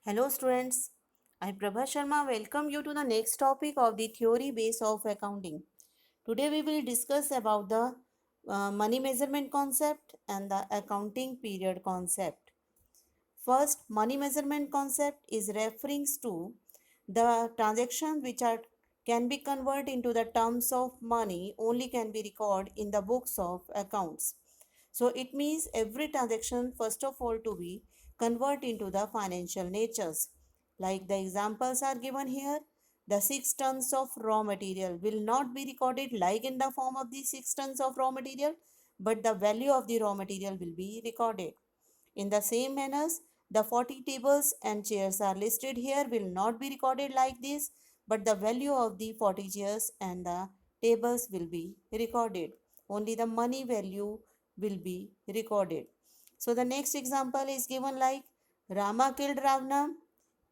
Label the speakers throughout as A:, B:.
A: Hello students, I Prabha Sharma welcome you to the next topic of the theory base of accounting. Today we will discuss about the money measurement concept and the accounting period concept. First, money measurement concept is referring to the transactions which are can be converted into the terms of money only can be recorded in the books of accounts. So it means every transaction first of all to be convert into the financial natures. Like the examples are given here, the 6 tons of raw material will not be recorded like in the form of the 6 tons of raw material, but the value of the raw material will be recorded. In the same manner, the 40 tables and chairs are listed here will not be recorded like this, but the value of the 40 chairs and the tables will be recorded. Only the money value will be recorded. So the next example is given like Rama killed Ravana.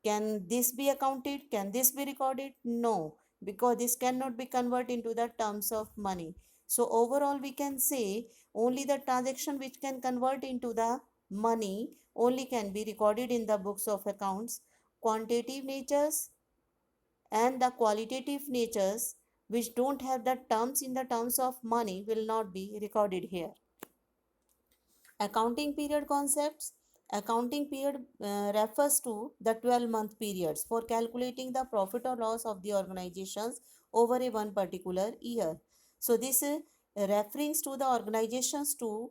A: Can this be accounted? Can this be recorded? No, because this cannot be converted into the terms of money. So overall we can say only the transaction which can convert into the money only can be recorded in the books of accounts. Quantitative natures and the qualitative natures which don't have the terms in the terms of money will not be recorded here. Accounting period concepts. Accounting period refers to the 12-month periods for calculating the profit or loss of the organizations over a one particular year. So this reference to the organizations to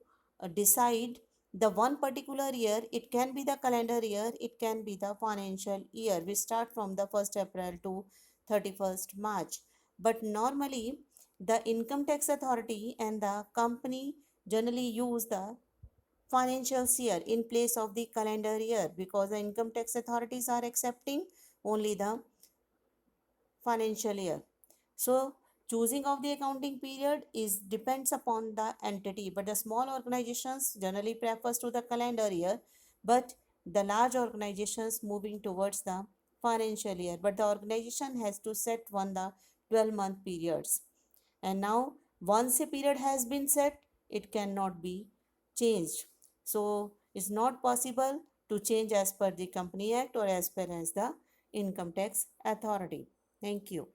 A: decide the one particular year. It can be the calendar year, it can be the financial year. We start from the 1st April to 31st March. But normally the income tax authority and the company generally use the financial year in place of the calendar year because the income tax authorities are accepting only the financial year. So choosing of the accounting period is depends upon the entity, but the small organizations generally prefers to the calendar year, but the large organizations moving towards the financial year, but the organization has to set one the 12-month periods. And now once a period has been set, it cannot be changed. So it's not possible to change as per the Company Act or as per as the income tax authority. Thank you.